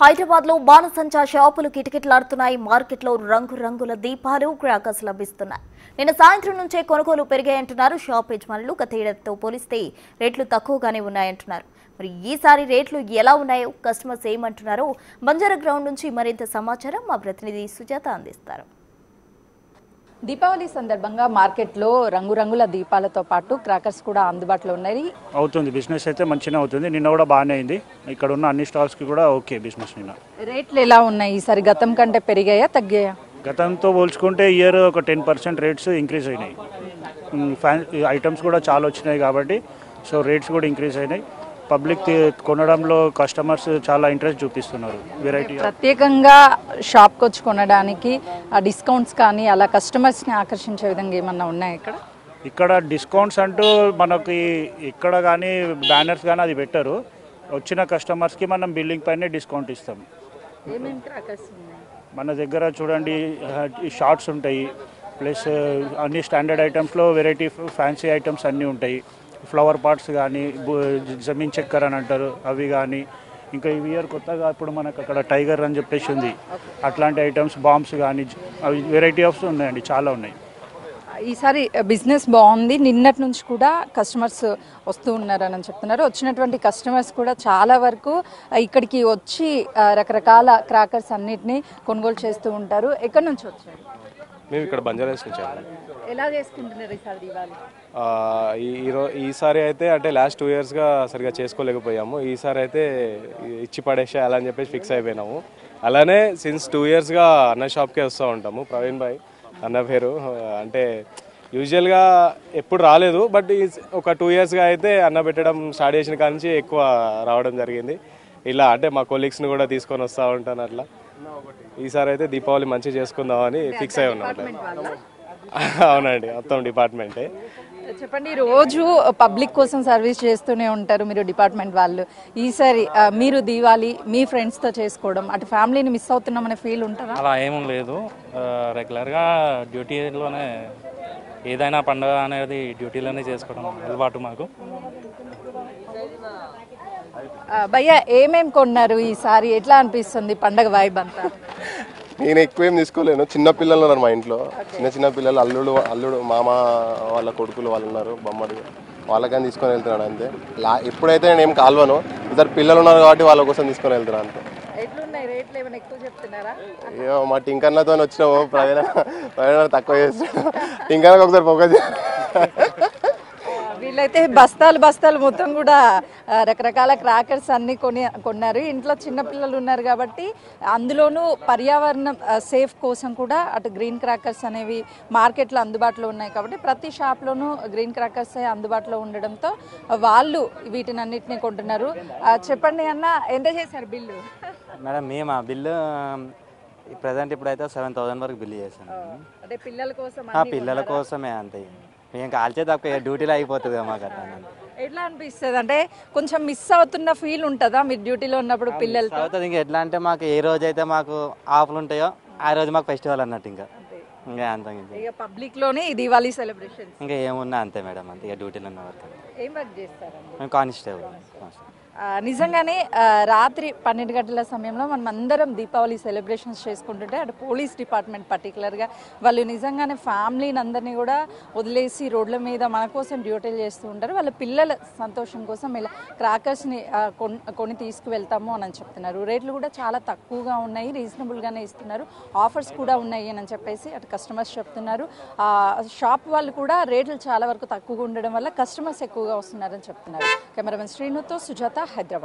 హైదరాబాద్ లో బాణసంచా షాపులు కిటకిటలాడుతున్నాయి. మార్కెట్లో రంగురంగుల దీపాలు, క్రాకర్స్ లభిస్తున్నాయి. నిన్న సాయంత్రం నుంచే కొనుగోలు పెరిగాయంటున్నారు షాప్ యజమానులు. గత ఏడాదితో పోలిస్తే రేట్లు తక్కువగానే ఉన్నాయంటున్నారు. మరి ఈసారి రేట్లు ఎలా ఉన్నాయో, కస్టమర్స్ ఏమంటున్నారో బంజారా గ్రౌండ్ నుంచి మరింత సమాచారం మా ప్రతినిధి సుజాత అందిస్తారు. దీపావళి సందర్భంగా మార్కెట్లో రంగురంగుల దీపాలతో పాటు క్రాకర్స్ కూడా అందుబాటులో ఉన్నాయి. అవుతుంది, బిజినెస్ అయితే మంచిగా అవుతుంది. నిన్న కూడా బాగానే అయింది. ఇక్కడ ఉన్న అన్ని స్టాల్స్ కి కూడా ఓకే బిజినెస్. నిన్న రేట్లు ఎలా ఉన్నాయి? ఈసారి గతం కంటే పెరిగాయా తగ్గాయా? గతంతో పోల్చుకుంటే ఇయర్ ఒక 10% రేట్స్ ఇంక్రీజ్ అయినాయి. ఐటమ్స్ కూడా చాలా వచ్చినాయి కాబట్టి సో రేట్స్ కూడా ఇంక్రీజ్ అయినాయి. పబ్లిక్ కొనడంలో కస్టమర్స్ చాలా ఇంట్రెస్ట్ చూపిస్తున్నారు. వెరైటీ ప్రత్యేకంగా షాప్కి వచ్చి కొనడానికి డిస్కౌంట్స్ కానీ అలా కస్టమర్స్ని ఆకర్షించే విధంగా ఏమన్నా ఉన్నాయి ఇక్కడ డిస్కౌంట్స్ అంటూ మనకి ఇక్కడ కానీ బ్యానర్స్ కానీ అది పెట్టరు. వచ్చిన కస్టమర్స్కి మనం బిల్లింగ్ పైనే డిస్కౌంట్ ఇస్తాం. మన దగ్గర చూడండి షార్ట్స్ ఉంటాయి, ప్లస్ అన్ని స్టాండర్డ్ ఐటమ్స్లో వెరైటీ ఫ్యాన్సీ ఐటమ్స్ అన్నీ ఉంటాయి. ఫ్లవర్ పాట్స్ కానీ, జమీన్ చక్కర్ అని అంటారు అవి కానీ, ఇంకా ఈ ఇయర్ కొత్తగా ఇప్పుడు మనకు అక్కడ టైగర్ అని చెప్పేసి ఉంది, అట్లాంటి ఐటమ్స్ బాంబ్స్ కానీ అవి వెరైటీ ఆఫ్స్ ఉన్నాయండి, చాలా ఉన్నాయి. ఈసారి బిజినెస్ బాగుంది. నిన్నటి నుంచి కూడా కస్టమర్స్ వస్తూ ఉన్నారని చెప్తున్నారు. వచ్చినటువంటి కస్టమర్స్ కూడా చాలా వరకు ఇక్కడికి వచ్చి రకరకాల క్రాకర్స్ అన్నిటినీ కొనుగోలు చేస్తూ ఉంటారు. ఎక్కడి నుంచి వచ్చారు? మేము ఇక్కడ బంజారా హిల్స్ నుంచి. ఎలా చేసుకుంటున్నారు ఈసారి దివాళీ? ఈసారి అయితే అంటే లాస్ట్ 2 yearsగా సరిగా చేసుకోలేకపోయాము. ఈసారి అయితే ఇచ్చి పడేసేయాలని చెప్పేసి ఫిక్స్ అయిపోయినాము. అలానే సిన్స్ 2 yearsగా అన్న షాప్కే వస్తూ ఉంటాము. ప్రవీణ్ భాయ్ అన్న పేరు. అంటే యూజువల్గా ఎప్పుడు రాలేదు, బట్ ఒక 2 yearsగా అయితే అన్న పెట్టడం స్టార్ట్ చేసిన కాడ నుంచి ఎక్కువ రావడం జరిగింది. ఇలా అంటే మా కొలీగ్స్ని కూడా తీసుకొని వస్తూ ఉంటాను. అట్లా ఈసారి అయితే దీపావళి మంచిగా చేసుకుందామని ఫిక్స్ అయి ఉన్నాం. అవునండి, మొత్తం డిపార్ట్మెంటే. చెప్పండి, రోజు పబ్లిక్ కోసం సర్వీస్ చేస్తూనే ఉంటారు మీరు డిపార్ట్మెంట్ వాళ్ళు. ఈసారి మీరు దీవాళి మీ ఫ్రెండ్స్తో చేసుకోవడం, అటు ఫ్యామిలీని మిస్ అవుతున్నామనే ఫీల్ ఉంటుందా? అలా ఏమీ లేదు. రెగ్యులర్గా డ్యూటీలోనే ఏదైనా పండుగ అనేది డ్యూటీలోనే చేసుకోవడం అలవాటు మాకు. భయ్యా, ఏమేమి కొన్నారు ఈసారి? ఎట్లా అనిపిస్తుంది పండగ వైబ్ అంతా? నేను ఎక్కువ ఏం తీసుకోలేను. చిన్న పిల్లలు ఉన్నారు మా ఇంట్లో, చిన్న పిల్లలు, అల్లుడు మామ వాళ్ళ కొడుకులు వాళ్ళు ఉన్నారు, బొమ్మడి వాళ్ళకని తీసుకొని వెళ్తున్నాను అంతే. ఎప్పుడైతే నేను ఏం కాల్వను, ఇద్దరు పిల్లలు ఉన్నారు కాబట్టి వాళ్ళ కోసం తీసుకొని వెళ్తున్నాను అంతే. అయ్యో, మా టింకన్నతో వచ్చినావు, ప్రవీణ తక్కువ చేస్తున్నాడు. టింకన్నకి ఒకసారి ఫోకస్. వీళ్ళైతే బస్తాలు మొత్తం కూడా రకరకాల క్రాకర్స్ అన్ని కొన్నారు. ఇంట్లో చిన్నపిల్లలు ఉన్నారు కాబట్టి అందులోనూ పర్యావరణం సేఫ్ కోసం కూడా అటు గ్రీన్ క్రాకర్స్ అనేవి మార్కెట్లో అందుబాటులో ఉన్నాయి కాబట్టి ప్రతి షాప్లోనూ గ్రీన్ క్రాకర్స్ అందుబాటులో ఉండడంతో వాళ్ళు వీటిని అన్నిటినీ కొంటున్నారు. చెప్పండి అన్న, ఎంత చేశారు బిల్లు? మేడం మేము బిల్లు ప్రజెంట్ ఇప్పుడైతే 7,000 వరకు బిల్లు చేశాను. అంటే పిల్లల కోసమే అంతే. మేము కాల్చే తక్కువ డ్యూటీలో అయిపోతుంది మాకు. అట్లా ఎట్లా అనిపిస్తుంది? అంటే కొంచెం మిస్ అవుతున్న ఫీల్ ఉంటుందా మీరు డ్యూటీలో ఉన్నప్పుడు పిల్లలతో? అవుతుంది. ఇంకా ఎట్లా అంటే మాకు ఏ రోజు అయితే మాకు ఆఫ్లు ఉంటాయో ఆ రోజు మాకు ఫెస్టివల్ అన్నట్టు. ఇంకా అంత పబ్లిక్ లోనే దీవాళీ సెలబ్రేషన్ ఇంకా ఏమున్నా అంతే మేడం. అంతే ఇక డ్యూటీలో ఉన్న వరకు. ఏం వర్క్ చేస్తారు? మేము కానిస్టేబుల్. నిజంగానే రాత్రి 12 గంటల సమయంలో మనం అందరం దీపావళి సెలబ్రేషన్స్ చేసుకుంటుంటే అటు పోలీస్ డిపార్ట్మెంట్ పర్టికులర్గా వాళ్ళు నిజంగానే ఫ్యామిలీని అందరినీ కూడా వదిలేసి రోడ్ల మీద మన కోసం డ్యూటీలు చేస్తూ ఉంటారు. వాళ్ళ పిల్లల సంతోషం కోసం ఇలా క్రాకర్స్ని కొని తీసుకువెళ్తాము అని చెప్తున్నారు. రేట్లు కూడా చాలా తక్కువగా ఉన్నాయి, రీజనబుల్గానే ఇస్తున్నారు, ఆఫర్స్ కూడా ఉన్నాయి అని చెప్పేసి అటు కస్టమర్స్ చెప్తున్నారు. షాప్ వాళ్ళు కూడా రేట్లు చాలా వరకు తక్కువగా ఉండడం వల్ల కస్టమర్స్ ఎక్కువగా వస్తున్నారని చెప్తున్నారు. కెమెరామెన్ శ్రీనుతో సుజాత, హైదరాబాద్.